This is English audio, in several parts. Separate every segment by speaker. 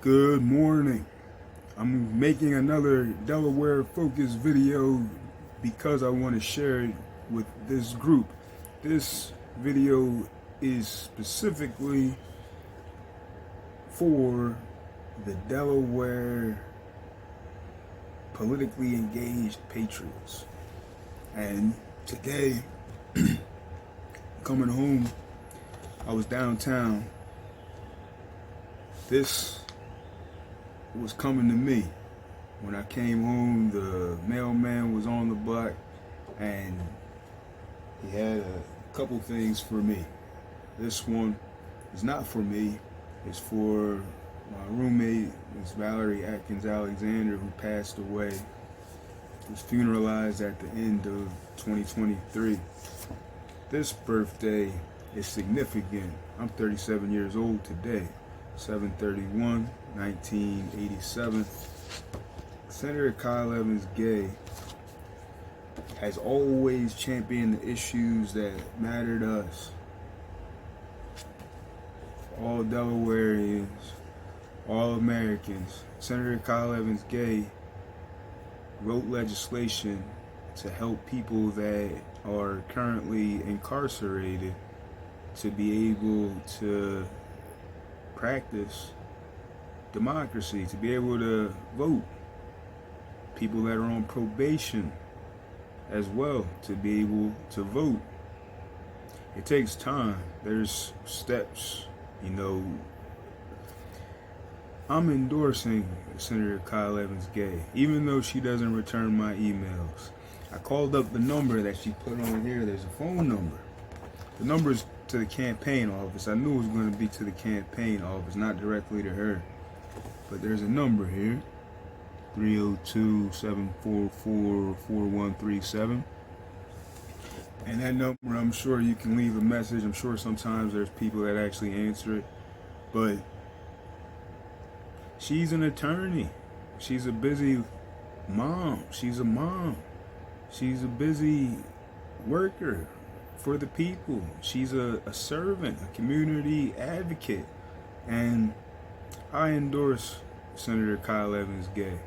Speaker 1: Good morning. I'm making another Delaware focused video because I want to share it with this group. This video is specifically for the Delaware politically engaged patriots. And today, coming home, I was downtown. This was coming to me. When I came home, the mailman was on the block and he had a couple things for me. This one is not for me. It's for my roommate, Miss Valerie Atkins Alexander, who passed away. Was funeralized at the end of 2023. This birthday is significant. I'm 37 years old today. 7/31/1987. Senator Kyle Evans Gay has always championed the issues that matter to us. All Delawareans, all Americans. Senator Kyle Evans Gay wrote legislation to help people that are currently incarcerated to be able to practice democracy, to be able to vote. People that are on probation as well, to be able to vote. It takes time. There's steps, I'm endorsing Senator Kyle Evans Gay, even though she doesn't return my emails. I called up the number that she put on here. There's a phone number. The number's to the campaign office. I knew it was going to be to the campaign office, not directly to her. But there's a number here, 302-744-4137. And that number, I'm sure you can leave a message. I'm sure sometimes there's people that actually answer it. But she's an attorney. She's a busy mom. She's a mom. She's a busy worker for the people. She's a servant, a community advocate. And I endorse Senator Kyle Evans Gay,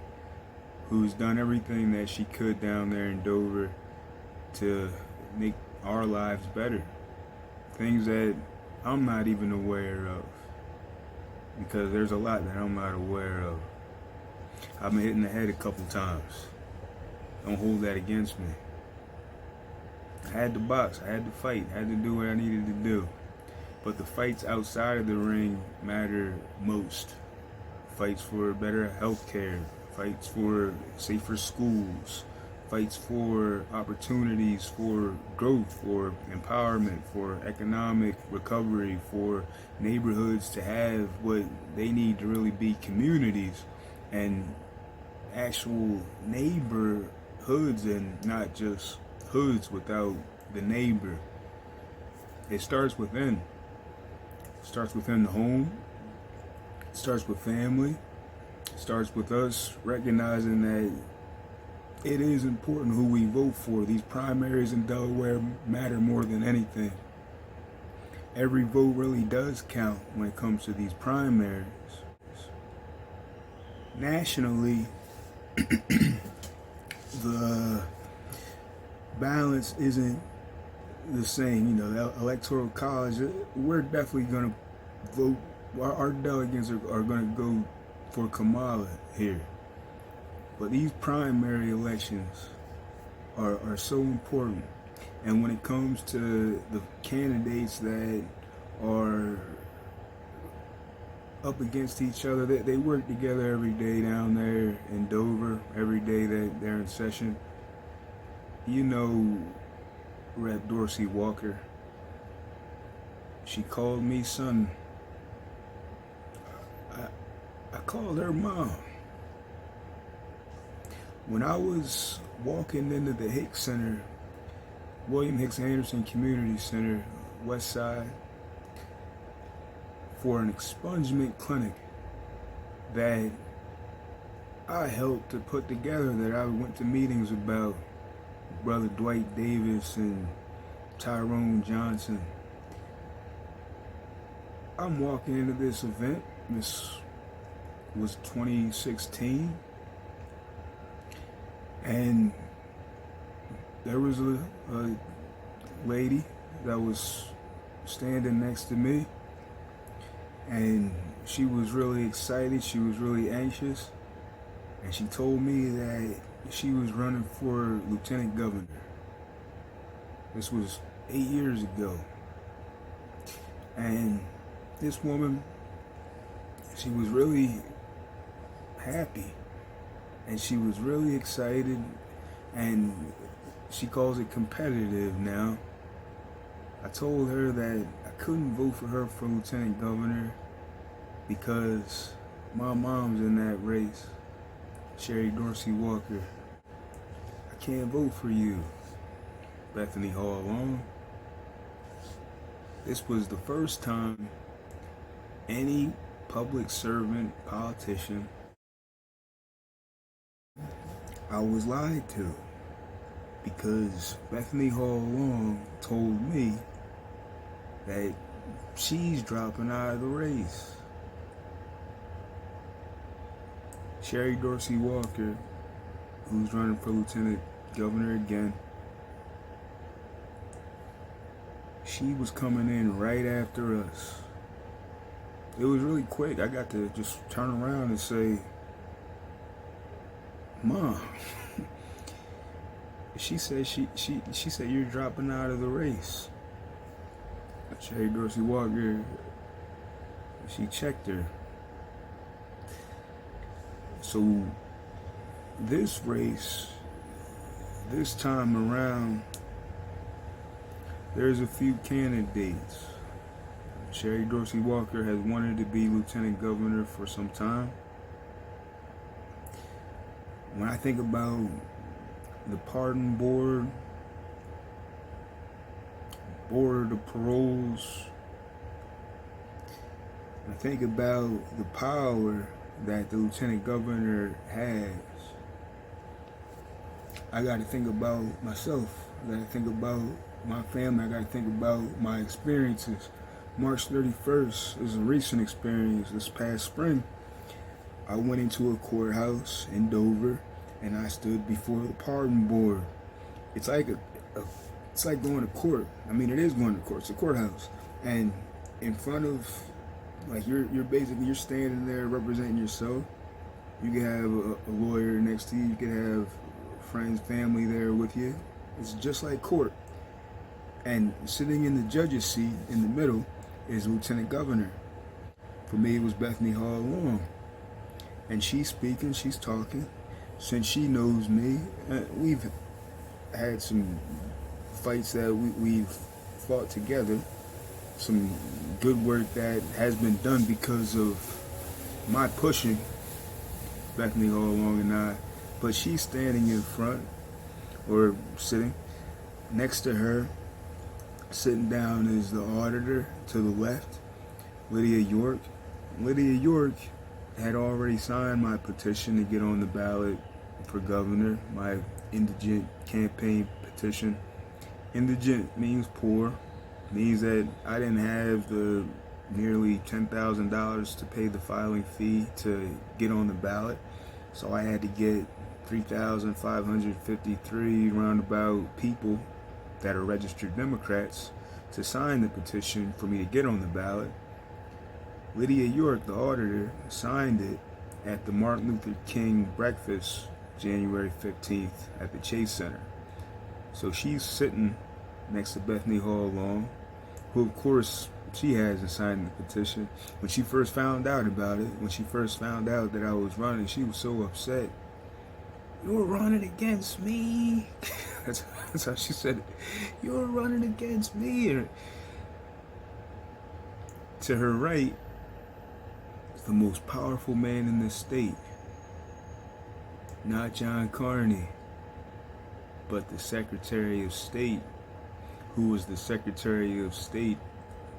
Speaker 1: who's done everything that she could down there in Dover to make our lives better. Things that I'm not even aware of, because there's a lot that I'm not aware of. I've been hit in the head a couple times. Don't hold that against me. I had to box, I had to fight, I had to do what I needed to do. But the fights outside of the ring matter most. Fights for better health care, fights for safer schools, fights for opportunities for growth, for empowerment, for economic recovery, for neighborhoods to have what they need to really be communities and actual neighborhoods, and not just hoods without the neighbor. It starts within. It starts within the home. It starts with family. It starts with us recognizing that it is important who we vote for. These primaries in Delaware matter more than anything. Every vote really does count when it comes to these primaries. Nationally, the balance isn't the same. The electoral college, we're definitely going to vote. Our delegates are going to go for Kamala here. But these primary elections are so important. And when it comes to the candidates that are up against each other, they work together every day down there in Dover, every day that they're in session. Rep. Dorsey Walker, she called me son. I called her mom. When I was walking into the Hicks Center, William Hicks Anderson Community Center, West Side, for an expungement clinic that I helped to put together, that I went to meetings about, Brother Dwight Davis and Tyrone Johnson. I'm walking into this event, this was 2016, and there was a lady that was standing next to me, and she was really excited, she was really anxious, and she told me that she was running for lieutenant governor. This was 8 years ago. And this woman, she was really happy, and she was really excited, and she calls it competitive now. I told her that I couldn't vote for her for lieutenant governor because my mom's in that race, Sherry Dorsey Walker. I can't vote for you, Bethany Hall Long. This was the first time any public servant, politician, I was lied to, because Bethany Hall Long told me that she's dropping out of the race. Sherry Dorsey Walker, who's running for lieutenant governor again, she was coming in right after us. It was really quick. I got to just turn around and say, Mom, she said she said you're dropping out of the race. Sherry Dorsey Walker, she checked her. So this race, this time around, there's a few candidates. Sherry Dorsey Walker has wanted to be lieutenant governor for some time. When I think about the pardon board of paroles, I think about the power that the lieutenant governor has. I got to think about myself. I got to think about my family. I got to think about my experiences. March 31st is a recent experience. This past spring, I went into a courthouse in Dover, and I stood before the pardon board. It's like it's like going to court. I mean, it is going to court. It's a courthouse, and in front of, like, you're basically standing there representing yourself. You can have a lawyer next to you. You can have friends, family there with you. It's just like court. And sitting in the judge's seat in the middle is lieutenant governor. For me, it was Bethany Hall Long. And she's speaking, she's talking. Since she knows me, we've had some fights that we've fought together. Some good work that has been done because of my pushing Bethany Hall Long and I. But she's standing in front, or sitting next to her. Sitting down is the auditor to the left, Lydia York. Lydia York had already signed my petition to get on the ballot for governor, my indigent campaign petition. Indigent means poor, means that I didn't have the nearly $10,000 to pay the filing fee to get on the ballot, so I had to get 3,553 roundabout people that are registered Democrats to sign the petition for me to get on the ballot. Lydia York, the auditor, signed it at the Martin Luther King breakfast January 15th at the Chase Center. So she's sitting next to Bethany Hall Long, who of course she hasn't signed the petition. When she first found out about it, when she first found out that I was running, she was so upset. "You're running against me." That's how she said it. "You're running against me." And to her right is the most powerful man in this state. Not John Carney, but the Secretary of State, who was the Secretary of State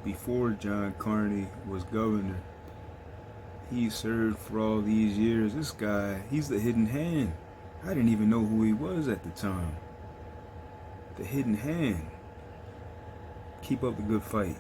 Speaker 1: before John Carney was governor. He served for all these years. This guy, he's the hidden hand. I didn't even know who he was at the time. The hidden hand. Keep up the good fight.